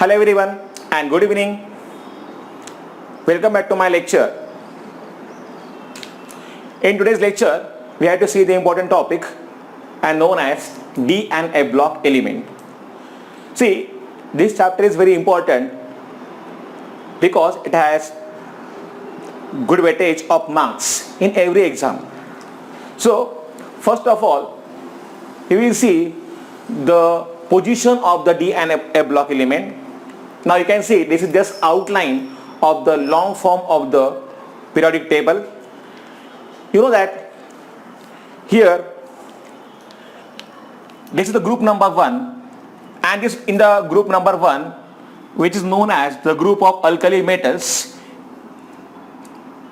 Hello everyone and good evening. Welcome back to my lecture. In today's lecture, we have to see the important topic and known as D and F block element. See, this chapter is very important because it has good weightage of marks in every exam. So, first of all, you will see the position of the D and F block element. Now you can see this is just outline of the long form of the periodic table. You know that here this is the group number 1, and this in the group number 1, which is known as the group of alkali metals.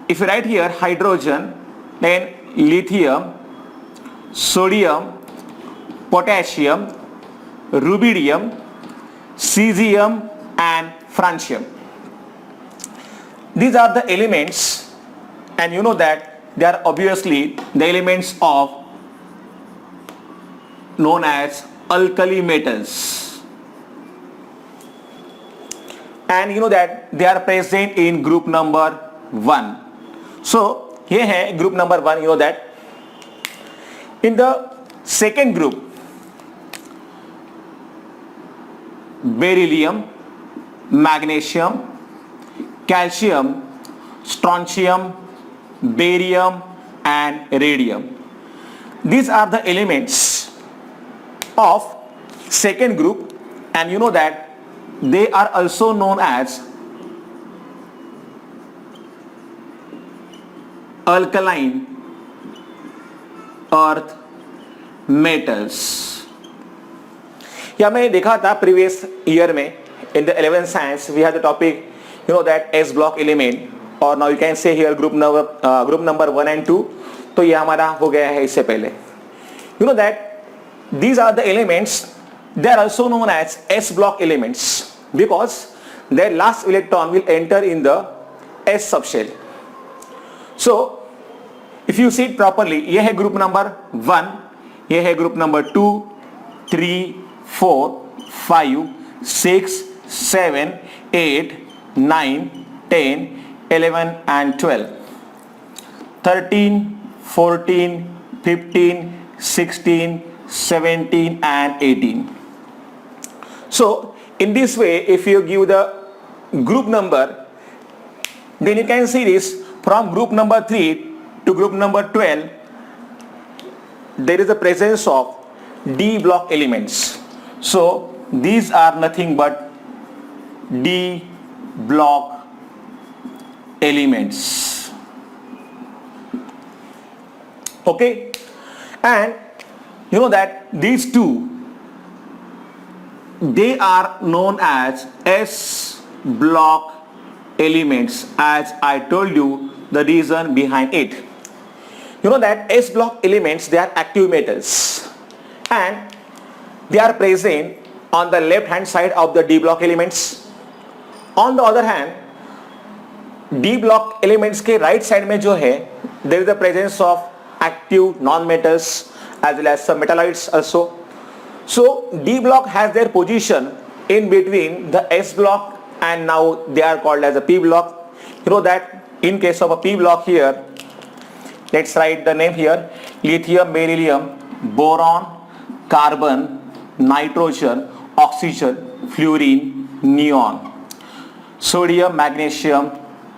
If you write here hydrogen, then lithium, sodium, potassium, rubidium, cesium and francium. These are the elements, and you know that they are obviously the elements of known as alkali metals, and you know that they are present in group number 1. So here है group number 1. You know that in the second group, beryllium, magnesium, calcium, strontium, barium and radium. These are the elements of second group, and you know that they are also known as alkaline earth metals. या मैं देखा था previous year में in the 11th science we had the topic, you know, that S block element, or now you can say here group number 1 and 2. तो ये हमारा हो गया है इससे पहले. You know that these are the elements, they are also known as S block elements because their last electron will enter in the S subshell. So if you see it properly, ये है group number 1, ये है group number 2, 3, 4, 5, 6, 7, 8, 9, 10, 11 and 12, 13, 14, 15, 16, 17 and 18. So in this way, if you give the group number, then you can see this from group number 3 to group number 12, there is a presence of D block elements. So these are nothing but D block elements. Okay, and you know that these two, they are known as S block elements, as I told you the reason behind it. You know that S block elements, they are active metals and they are present on the left hand side of the D block elements. On the other hand, D block elements के right side में जो है, there is the presence of active non-metals as well as some metalloids also. So D block has their position in between the S block, and now they are called as a P block. You know that in case of a P block here, let's write the name here: lithium, beryllium, boron, carbon, nitrogen, oxygen, fluorine, neon, sodium, magnesium,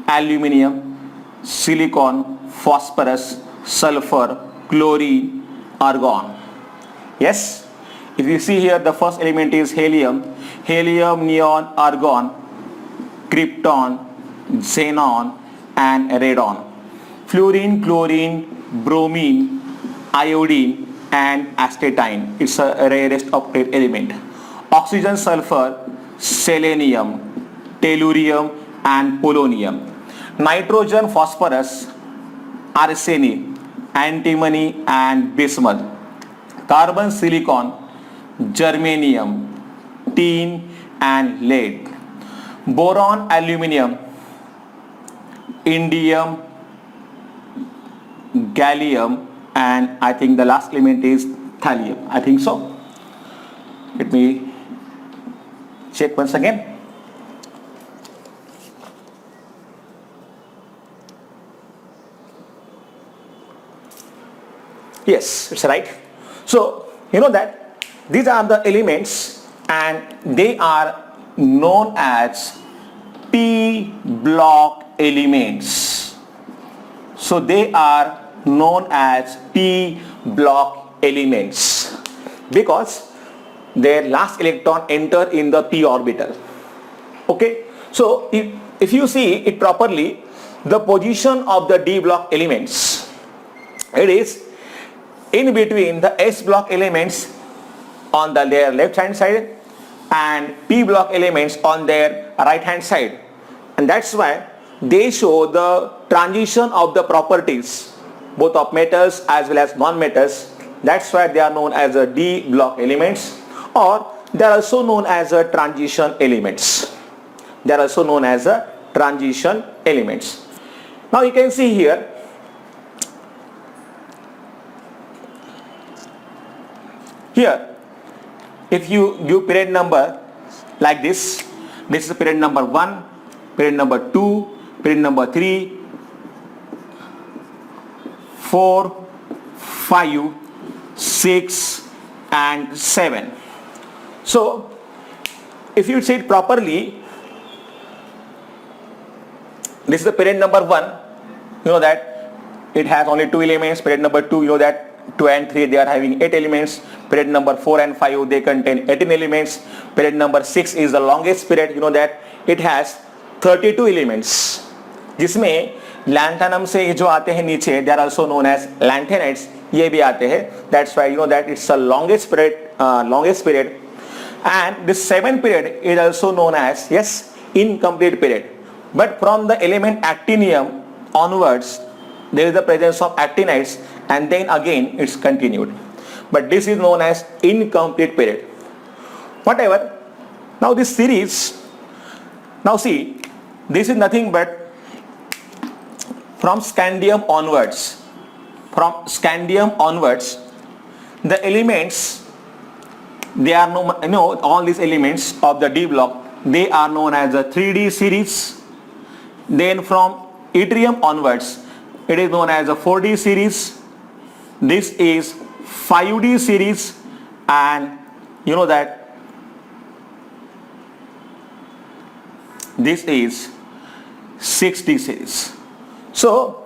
aluminium, silicon, phosphorus, sulfur, chlorine, argon. Yes, if you see here, the first element is helium, neon, argon, krypton, xenon and radon. Fluorine, chlorine, bromine, iodine and astatine. It's a rarest octet element. Oxygen, sulfur, selenium, tellurium and polonium. Nitrogen, phosphorus, arsenic, antimony and bismuth. Carbon, silicon, germanium, tin and lead. Boron, aluminium, indium, gallium and I think the last element is thallium. I think so. Let me check once again. Yes, it's right. So you know that these are the elements and they are known as p block elements. So they are known as p block elements because their last electron enter in the p orbital. Okay, so if you see it properly, the position of the d block elements, it is in between the s block elements on their left hand side and p block elements on their right hand side, and that's why they show the transition of the properties both of metals as well as non-metals. That's why they are known as a d block elements, or they are also known as a transition elements. They are also known as a transition elements. Now you can see here, if you give period number like this is period number 1, period number 2, period number 3, 4, 5, 6 and 7. So if you see it properly, this is the period number 1, you know that it has only 2 elements. Period number 2, you know that 2 and 3 they are having 8 elements. Period number 4 and 5 they contain 18 elements. Period number 6 is the longest period, you know that it has 32 elements, जिसमें lanthanum से जो आते हैं नीचे they are also known as lanthanides, ये भी आते हैं. That's why you know that it's the longest period, and this 7th period is also known as, yes, incomplete period. But from the element actinium onwards there is the presence of actinides and then again it's continued, but this is known as incomplete period. Whatever. Now this series, now see, this is nothing but from scandium onwards, the elements, they are known, all these elements of the d block, they are known as the 3d series. Then from yttrium onwards it is known as a 4d series. This is 5d series, and you know that this is 6d series. So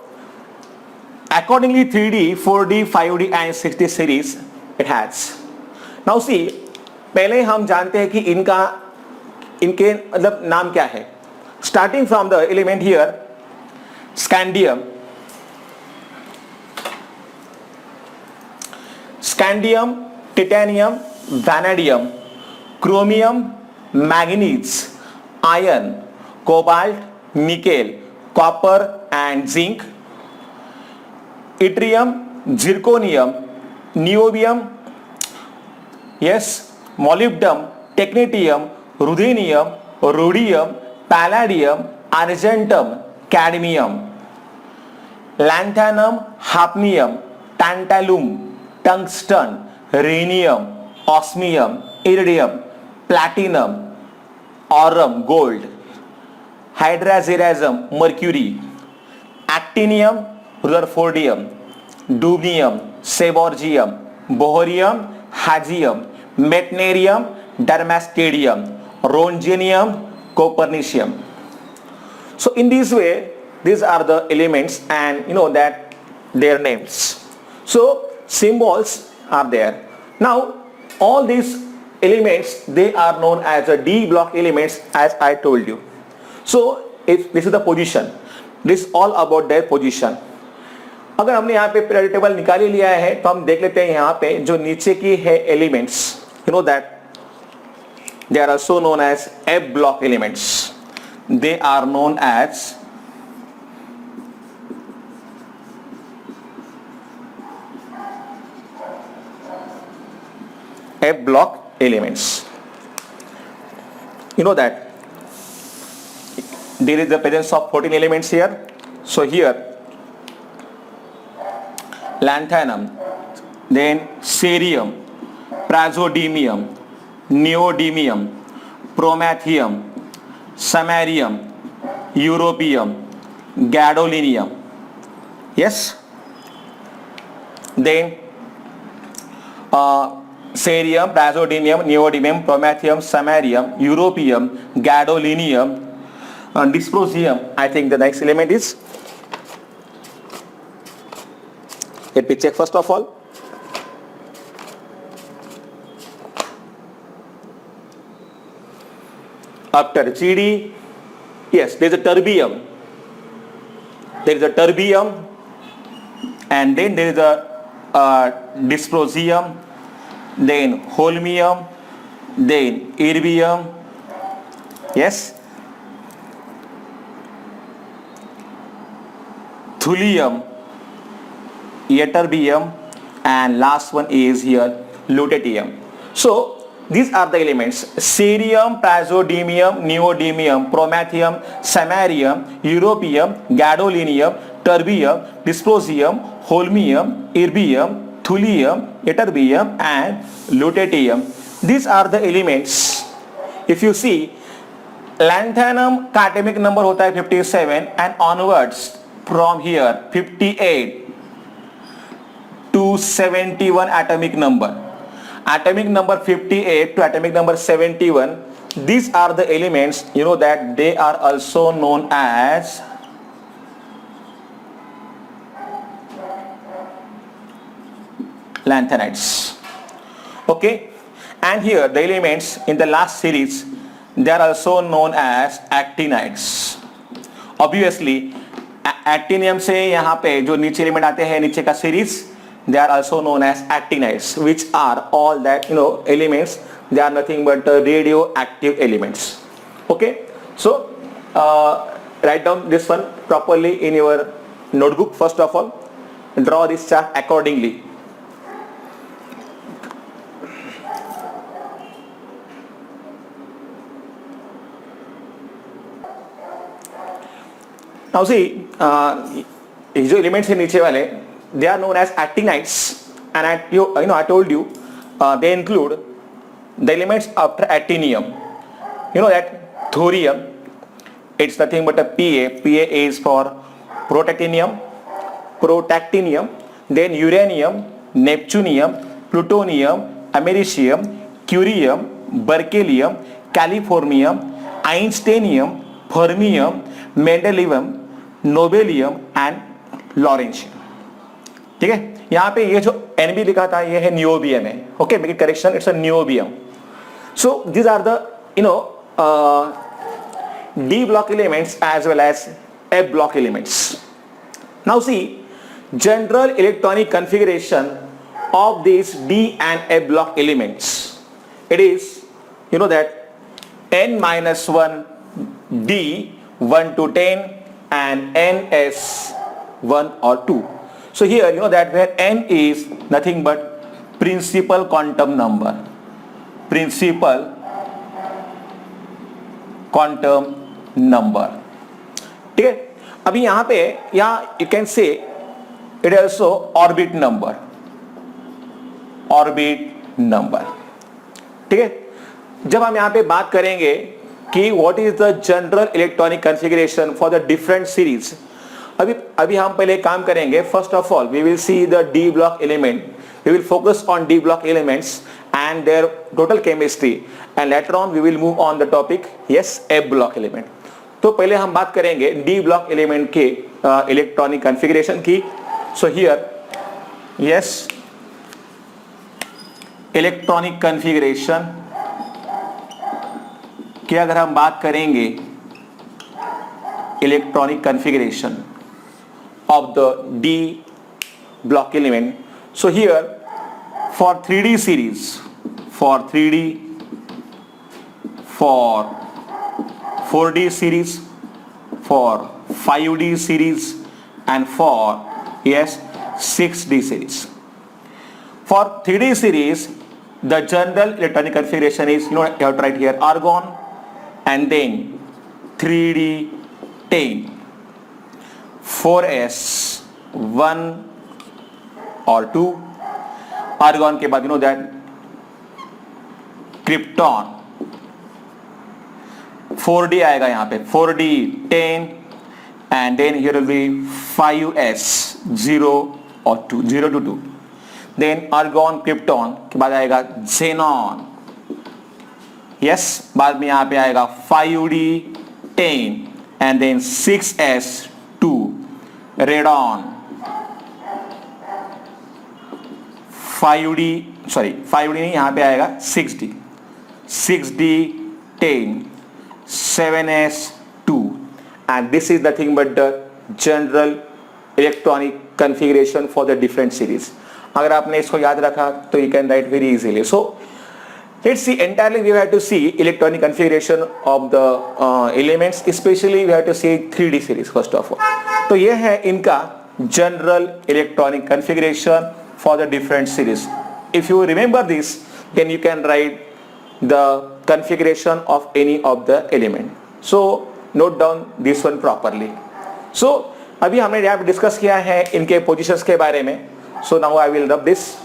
accordingly 3d, 4d, 5d and 6d series it has. Now see, पहले हम जानते हैं कि इनके मतलब नाम क्या है. Starting from the element here, scandium, titanium, vanadium, chromium, manganese, iron, cobalt, nickel, copper and zinc, yttrium, zirconium, niobium, yes, molybdenum, technetium, ruthenium, rhodium, palladium, argentum, cadmium, lanthanum, hafnium, tantalum, tungsten, rhenium, osmium, iridium, platinum, aurum, gold, hydrargyrum, mercury, actinium, rutherfordium, dubnium, seborgium, bohrium, hagium, meitnerium, damascadium, rhodium, copernicium. So in this way, these are the elements, and you know that their names. So symbols are there. Now all these elements, they are known as the d block elements, as I told you. So if this is the position, this is all about their position. अगर हमने यहाँ पे periodic table निकाल ही लिया है तो हम देख लेते हैं यहाँ पे जो नीचे की है elements, you know that they are also known as f block elements. They are known as f block elements. You know that there is the presence of 14 elements here. So here lanthanum, then cerium, praseodymium, neodymium, promethium, samarium, europium, gadolinium. Yes. Then cerium, praseodymium, neodymium, promethium, samarium, europium, gadolinium, dysprosium. I think the next element is, let me check first of all. After GD, yes, there is a terbium. There is a terbium, and then there is a dysprosium, then holmium, then erbium, yes, thulium, ytterbium, and last one is here lutetium. So these are the elements: cerium, praseodymium, neodymium, promethium, samarium, europium, gadolinium, terbium, dysprosium, holmium, erbium, thulium, ytterbium, and lutetium. These are the elements. If you see, lanthanum का atomic number होता है 57 and onwards from here 58 to 71 atomic number. Atomic number 58 to atomic number 71, these are the elements, you know that they are also known as lanthanides. Okay, and here the elements in the last series, they are also known as actinides. Obviously actinium से यहाँ पे जो नीचे element आते हैं नीचे का series, they are also known as actinides, which are all that, you know, elements. They are nothing but radioactive elements. Okay, so write down this one properly in your notebook. First of all, draw this chart accordingly. Now see, ये जो elements हैं नीचे वाले, they are known as actinides, and I told you they include the elements after actinium. You know that thorium, it's nothing but a Pa. Pa is for protactinium, then uranium, neptunium, plutonium, americium, curium, berkelium, californium, einsteinium, fermium, mendelevium, nobelium and lawrencium. ठीक है, यहाँ पे ये जो Nb लिखा था ये है नियोबियम है. Okay, make it correction, it's a niobium. So these are the D block elements as well as F block elements. Now see, general electronic configuration of these D and F block elements. It is, you know that N-1 D 1 to 10 and Ns 1 or 2. So here you know that where N is nothing but principal quantum number. Principal quantum number. ठीक है, अभी यहाँ पे you can say it is also orbit number. Orbit number. ठीक है, जब हम यहाँ पे बात करेंगे कि what is the general electronic configuration for the different series, अभी हम पहले काम करेंगे. First of all we will see the D block element. We will focus on D block elements and their total chemistry, and later on we will move on the topic, yes, F block element. तो पहले हम बात करेंगे D block element के electronic configuration की. So here, yes, electronic configuration की अगर हम बात करेंगे, electronic configuration of the D block element. So here for 3D series, for 3D, for 4D series, for 5D series and for, yes, 6D series. For 3D series, the general electronic configuration is, you have to write here argon and then 3D 10. 4s 1 or 2. Argon के बाद you know that krypton 4d आएगा यहाँ पे, 4d 10 and then here will be 5s 0 or 2, 0 to 2. Then argon krypton के बाद आएगा xenon, yes, बाद में यहां पे आएगा 5d10 and then 6s2 radon, 5d नहीं, यहां पे आएगा 6d10 7s2 and this is nothing but the general electronic configuration for the different series. अगर आपने इसको याद रखा तो you can write very easily. So let's see, entirely we have to see electronic configuration of the elements, especially we have to see 3D series first of all. तो ये है इनका general electronic configuration for the different series. If you remember this, then you can write the configuration of any of the element. So note down this one properly. So अभी हमने यहाँ पे discuss किया है इनके पोजीशंस के बारे में. So now I will rub this.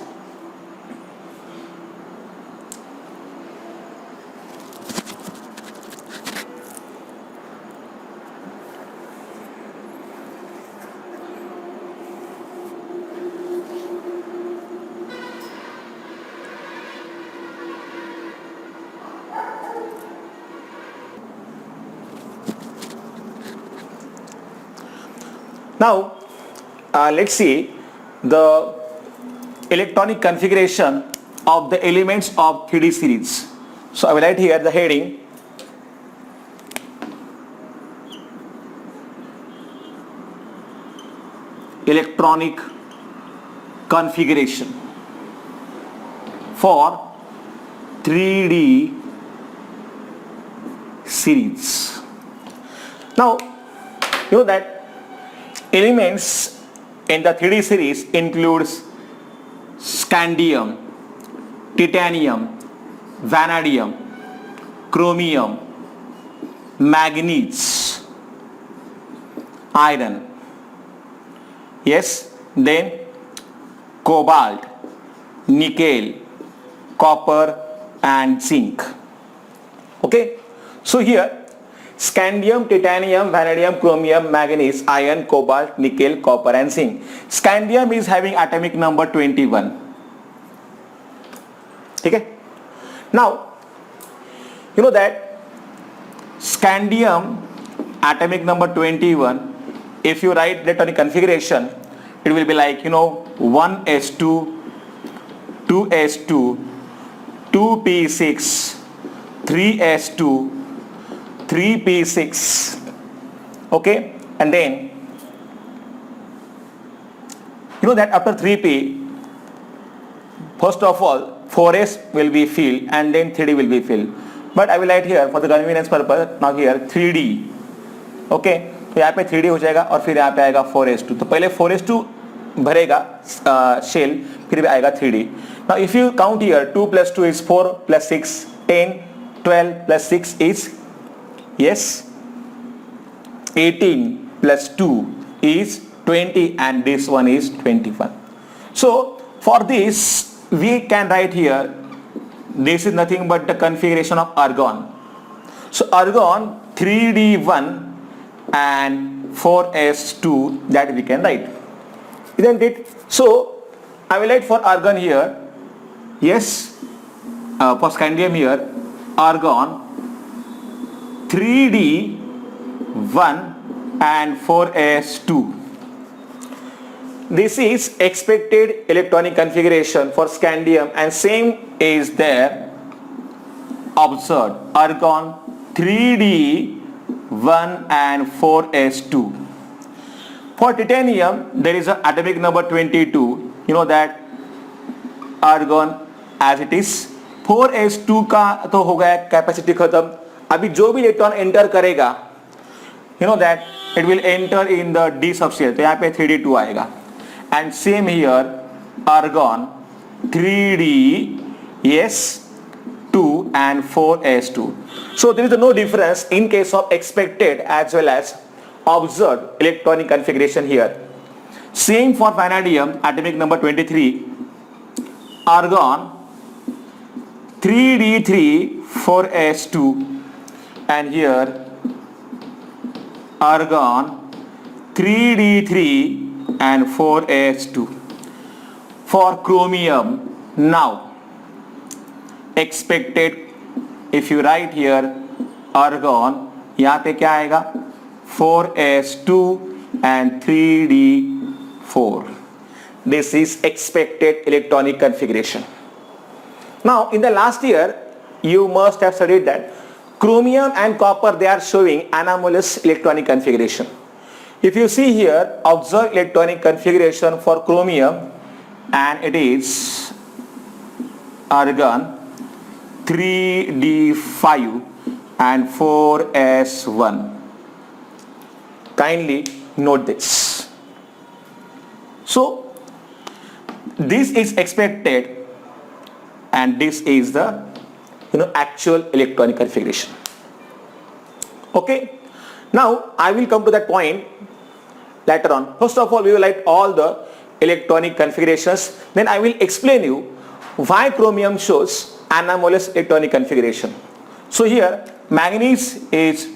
Now let's see the electronic configuration of the elements of 3D series. So I will write here the heading electronic configuration for 3D series. Now you know that elements in the 3D series includes scandium, titanium, vanadium, chromium, manganese, iron, yes, then cobalt, nickel, copper and zinc. Okay, so here scandium, titanium, vanadium, chromium, manganese, iron, cobalt, nickel, copper and zinc. Scandium is having atomic number 21. Okay. Now you know that scandium atomic number 21, if you write electronic configuration, it will be like 1s2, 2s2, 2p6, 3s2, 3p6, okay, and then you know that after 3p, first of all 4s will be filled and then 3d will be filled, but I will write here for the convenience purpose now here 3d, okay, तो यहाँ पे 3d हो जाएगा और फिर यहाँ पे आएगा 4s2, तो पहले 4s2 भरेगा शेल, फिर आएगा 3d. Now if you count here 2 plus 2 is 4 plus 6 10, 12 plus 6 is, yes, 18 plus 2 is 20 and this one is 21. So for this we can write here, this is nothing but the configuration of argon. So argon 3d1 and 4s2, that we can write, isn't it? So I will write for argon here, yes, for scandium here, argon 3d1 and 4s2. This is expected electronic configuration for scandium and same is there observed, argon 3d1 and 4s2. For titanium there is an atomic number 22, you know that argon as it is, 4s2 का तो हो गया capacity खत्म. अभी जो भी electron enter करेगा, you know that it will enter in the d subshell, तो यहाँ पे 3d2 आएगा. And same here argon 3d, yes, 2 and 4s2. So there is no difference in case of expected as well as observed electronic configuration here. Same for vanadium, atomic number 23, argon 3d3 4s2 and here argon 3d3 and 4s2. for chromium. Now expected, if you write here argon, यहाँ पे क्या आएगा 4s2 and 3d4. This is expected electronic configuration. Now in the last year you must have studied that chromium and copper, they are showing anomalous electronic configuration. If you see here, observe electronic configuration for chromium, and it is argon 3d5 and 4s1. Kindly note this. So this is expected and this is the actual electronic configuration. Okay, now I will come to that point later on. First of all, we will write all the electronic configurations, then I will explain you why chromium shows anomalous electronic configuration. So here manganese is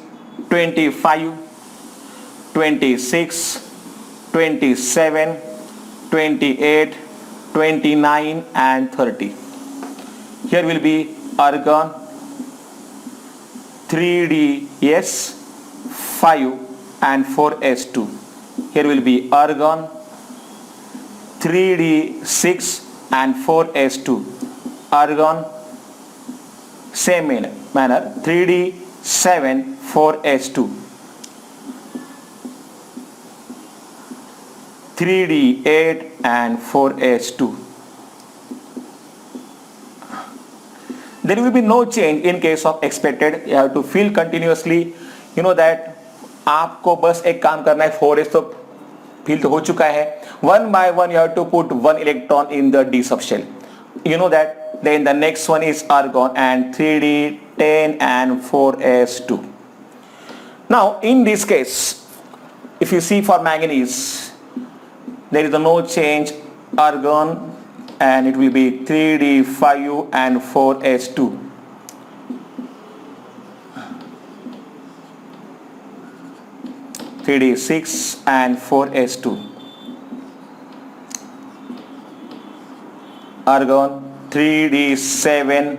25, 26, 27, 28, 29 and 30. Here will be argon 3ds 5 and 4s2. Here will be argon 3d6 and 4s2. Argon same manner 3d7 4s2. 3d8 and 4s2. There will be no change in case of expected. You have to fill continuously. You know that आपको बस एक काम करना है, 4s तो fill तो हो चुका है. One by one you have to put one electron in the d subshell. You know that. Then the next one is argon and 3d10 and 4s2. Now in this case, if you see for manganese, there is no change. Argon and it will be 3d5 and 4s2. (3d6) and 4s2. Argon 3d7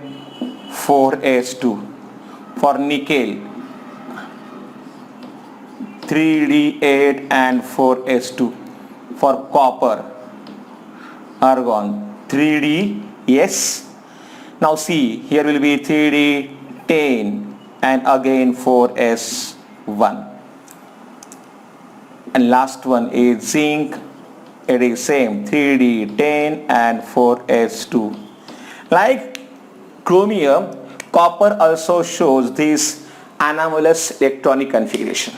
4s2. For nickel 3d8 and 4s2. For copper argon 3d, yes. Now see, here will be 3d10 and again 4s1. And last one is zinc. It is same 3d10 and 4s2. Like chromium, copper also shows this anomalous electronic configuration.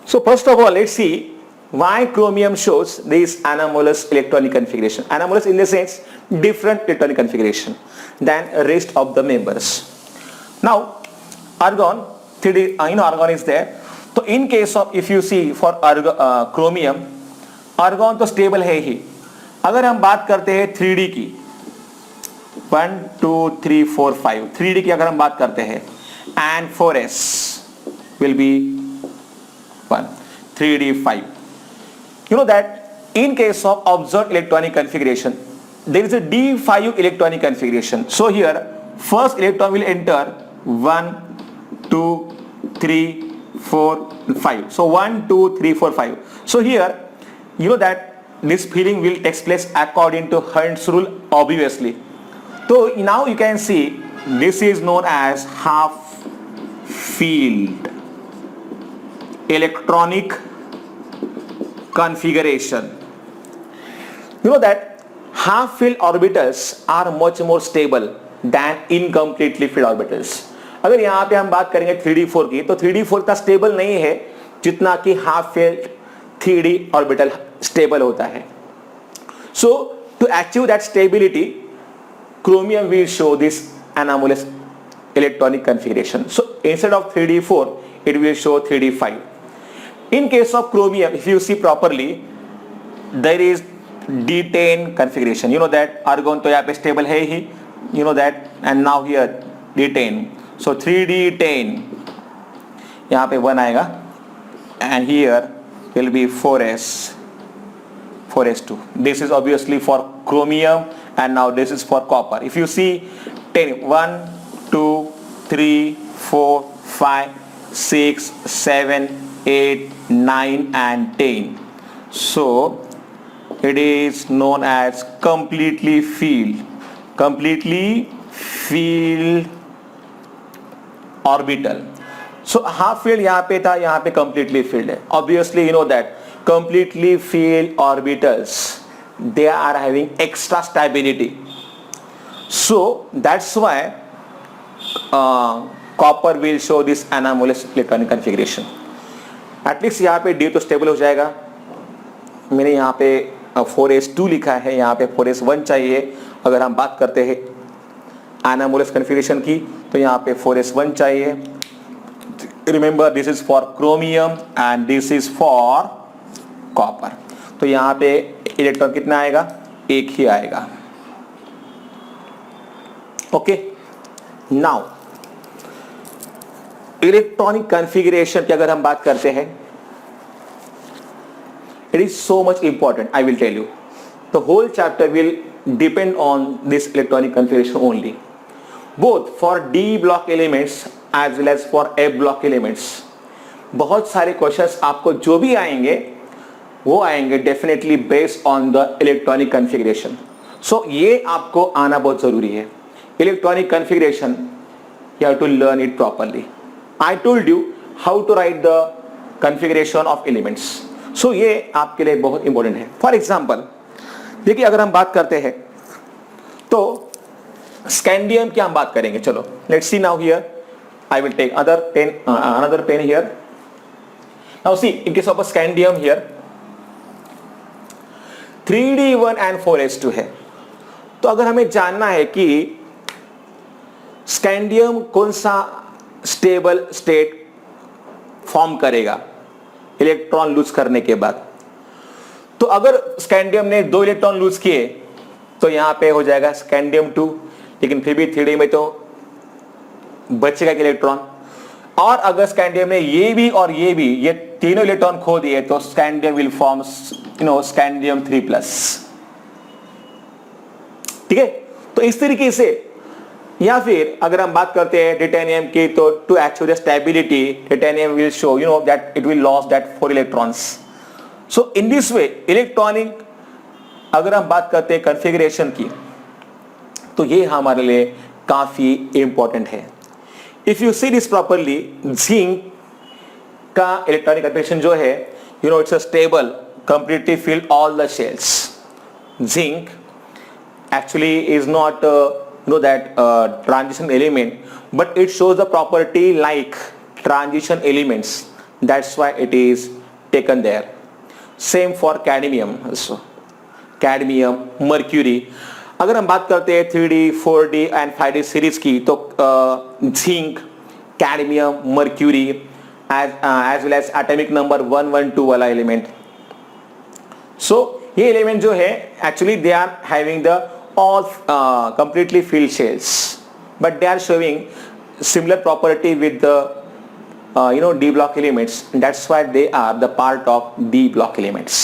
So first of all, let's see why chromium shows this anomalous electronic configuration. Anomalous in the sense different electronic configuration than rest of the members. Now argon 3d, argon is there. So in case of, if you see for chromium, argon तो stable है ही. अगर हम बात करते हैं 3d की, 1 2 3 4 5, 3d की अगर हम बात करते हैं, and 4s will be 1, 3d5. You know that in case of observed electronic configuration, there is a d5 electronic configuration. So here first electron will enter 1 2 3 4 5. So 1 2 3 4 5. So here you know that this filling will take place according to Hund's rule, obviously. So now you can see this is known as half filled electronic configuration. You know that half filled orbitals are much more stable than incompletely filled orbitals. अगर यहाँ पे हम बात करेंगे 3d4 की, तो 3d4 इतना stable नहीं है जितना कि half filled 3d orbital stable होता है. So to achieve that stability, chromium will show this anomalous electronic configuration. So instead of 3d4, it will show 3d5. In case of chromium, if you see properly, there is d10 configuration. You know that argon तो यहाँ पे stable है ही, you know that, and now here d10. So 3d10 यहाँ पे 1 आएगा, and here will be 4s, 4s2. This is obviously for chromium and now this is for copper. If you see 10, 1, 2, 3, 4, 5, 6, 7, 8, 9 and 10. So it is known as completely filled orbital. So half filled यहाँ पे था, यहाँ पे completely filled है. Obviously you know that completely filled orbitals, they are having extra stability. So that's why copper will show this anomalous electronic configuration. At least यहाँ पे D तो stable हो जाएगा. मैंने यहाँ पे 4s2 लिखा है, यहाँ पे 4s1 चाहिए. अगर हम बात करते हैं anomalous configuration की तो यहाँ पे 4s1 चाहिए. Remember this is for chromium and this is for copper. तो यहाँ पे इलेक्ट्रॉन कितना आएगा? एक ही आएगा. ओके. नाउ इलेक्ट्रॉनिक कॉन्फ़िगरेशन की अगर हम बात करते हैं, it is so much important. I will tell you. The whole chapter will depend on this electronic configuration only, both for D block elements as well as for F block elements. बहुत सारे questions आपको जो भी आएंगे वो आएंगे definitely based on the electronic configuration. So ये आपको आना बहुत जरूरी है. Electronic configuration you have to learn it properly. I told you how to write the configuration of elements. So ये आपके लिए बहुत इंपॉर्टेंट है. फॉर एग्जाम्पल देखिए, अगर हम बात करते हैं तो स्कैंडियम की हम बात करेंगे. चलो let's see now here. I will take another pen here. Now see, in case of a scandium here, 3d1 and 4s2 है. तो अगर हमें जानना है कि स्कैंडियम कौन सा स्टेबल स्टेट फॉर्म करेगा इलेक्ट्रॉन लूज करने के बाद, तो अगर स्कैंडियम ने 2 इलेक्ट्रॉन लूज किए तो यहां पे हो जाएगा स्कैंडियम 2, लेकिन फिर भी 3d में तो बचेगा एक इलेक्ट्रॉन. और अगर स्कैंडियम ने ये भी और ये तीनों इलेक्ट्रॉन खो दिए तो स्कैंडियम विल फॉर्म स्कैंडियम 3+. ठीक है. तो इस तरीके से, या फिर अगर हम बात करते हैं टाइटेनियम की, तो to actual stability titanium will show that it will loss that 4 electrons. So in this way electronic अगर हम बात करते हैं कॉन्फ़िगरेशन की, तो ये हमारे लिए काफी इंपॉर्टेंट है. If you see this properly, zinc का इलेक्ट्रॉनिक कॉन्फ़िगरेशन जो है, it's a stable completely filled all the shells. Zinc actually is not that transition element, but it shows the property like transition elements. That's why it is taken there. Same for cadmium also. Cadmium, mercury. अगर हम बात करते हैं 3D, 4D and 5D series की, तो zinc, cadmium, mercury as well as atomic number 112 वाला element. सो ये element जो है actually they are having the all completely filled shells, but they are showing similar property with the D block elements. That's why they are the part of D block elements.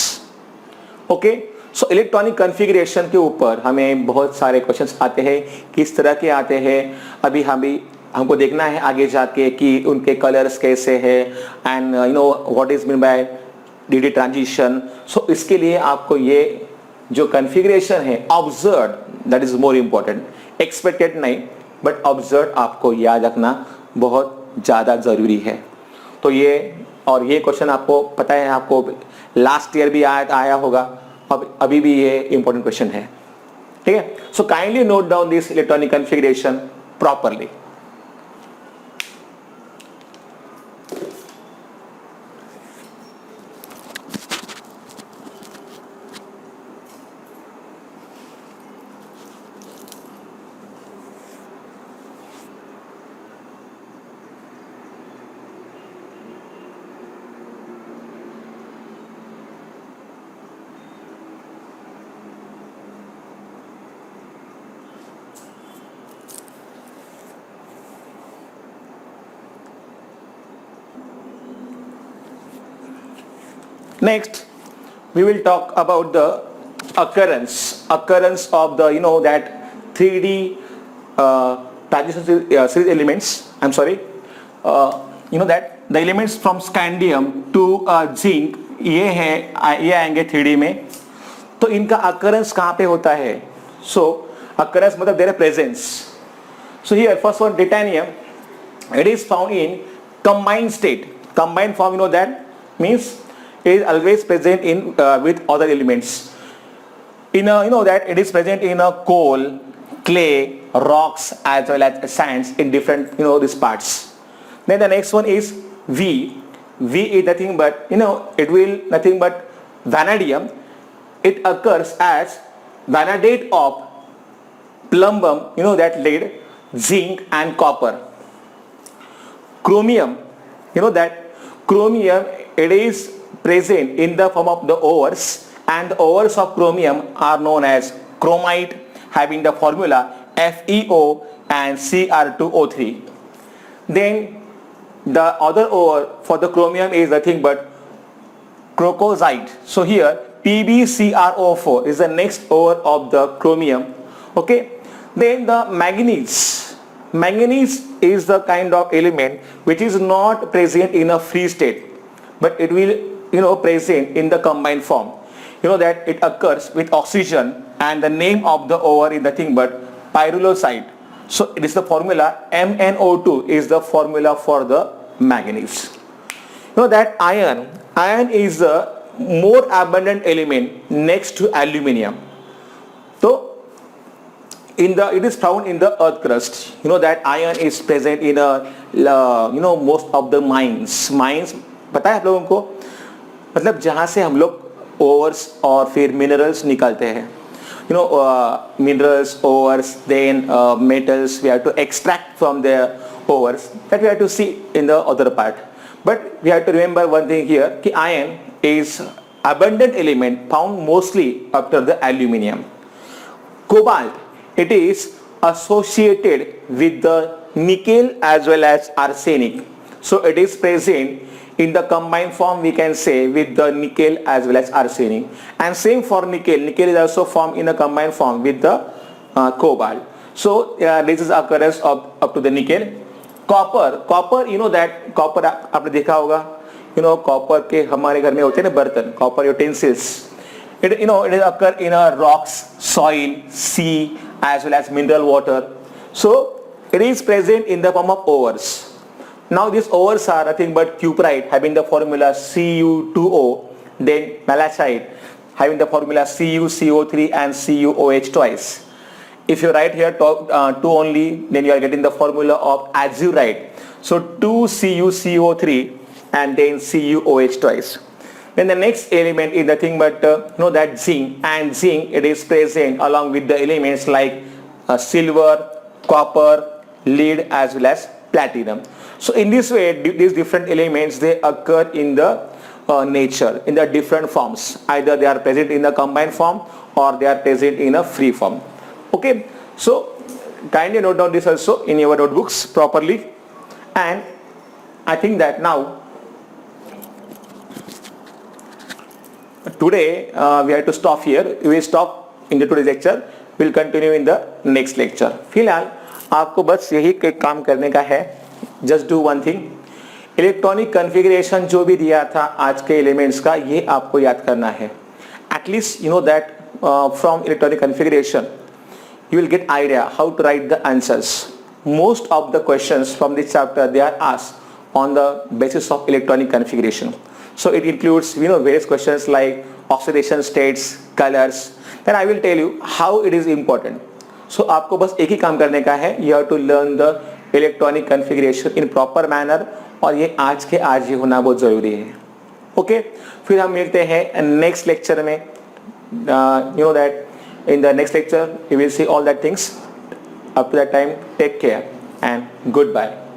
Okay, so electronic configuration के ऊपर हमें बहुत सारे questions आते हैं. किस तरह के आते हैं अभी हमको देखना है आगे जाके कि उनके कलर्स कैसे हैं and what is mean by d transition. So इसके लिए आपको ये जो कॉन्फ़िगरेशन है observe, that is more important. Expected नहीं, बट ऑब्जर्व आपको याद रखना बहुत ज़्यादा ज़रूरी है. तो ये क्वेश्चन आपको पता है, आपको लास्ट ईयर भी आया होगा, अभी भी ये इंपॉर्टेंट क्वेश्चन है. ठीक है. So kindly note down this electronic configuration properly. Next we will talk about the occurrence of the that 3D transition series elements. I'm sorry, that the elements from scandium to zinc ये आएंगे 3D में. तो इनका occurrence कहाँ पे होता है? So occurrence मतलब their presence. So here first one, titanium, it is found in combined state. Combined form, that means it is always present in with other elements. In that it is present in a coal, clay, rocks as well as sands in different these parts. Then the next one is V. V is nothing but it will nothing but vanadium. It occurs as vanadate of plumbum, that lead, zinc and copper. Chromium, that chromium, it is present in the form of the ores, and the ores of chromium are known as chromite, having the formula FeO and Cr2O3. Then the other ore for the chromium is nothing but chrocosite. So here PbCrO4 is the next ore of the chromium. Okay. Then the manganese. Manganese is the kind of element which is not present in a free state, but it will present in the combined form. That it occurs with oxygen, and the name of the ore is nothing but pyrolusite. So it is the formula MnO2 is the formula for the manganese. That iron is the more abundant element next to aluminium. So it is found in the earth crust. That iron is present in most of the mines. पता है आप लोगों को, मतलब जहाँ से हम लोग ओवर्स और फिर मिनरल्स निकालते हैं. Minerals, ores, then metals we have to extract from the ores. That we have to see in the other part. But we have to remember one thing here, कि iron is abundant element found mostly after the aluminium. Cobalt, it is associated with the nickel as well as arsenic. So it is present in the combined form, we can say, with the nickel as well as arsenic. And same for nickel. Nickel is also formed in a combined form with the cobalt. So this is occurrence of up to the nickel. Copper, that copper आपने देखा होगा, copper के हमारे घर में होते हैं ना बर्तन, copper utensils. It is occur in a rocks, soil, sea as well as mineral water. So it is present in the form of ores. Now these ores are nothing but cuprite, having the formula Cu2O, then malachite having the formula CuCO3 and CuOH twice. If you write here 2 only, then you are getting the formula of azurite. So 2 CuCO3 and then CuOH twice. Then the next element is nothing but that zinc, and zinc, it is present along with the elements like silver, copper, lead as well as platinum. So in this way, these different elements, they occur in the nature in the different forms. Either they are present in the combined form or they are present in a free form. Okay, so kindly note down this also in your notebooks properly. And I think that now today we have to stop here. We will stop in the today's lecture. We will continue in the next lecture. फिलहाल आपको बस यही काम करने का है. Just do one thing. Electronic configuration जो भी दिया था आज के एलिमेंट्स का, ये आपको याद करना है. At least you know that from electronic configuration you will get idea how to write the answers. Most of the questions from this chapter, they are asked on the basis of electronic configuration. So it includes various questions like oxidation states, colors. Then I will tell you how it is important. So आपको बस एक ही काम करने का है. You have to learn the electronic configuration in proper manner, और ये आज के आज ही होना बहुत ज़रूरी है. ओके, फिर हम मिलते हैं नेक्स्ट लेक्चर में. You know that in the next lecture you will see all that things. Up to that time, take care and goodbye.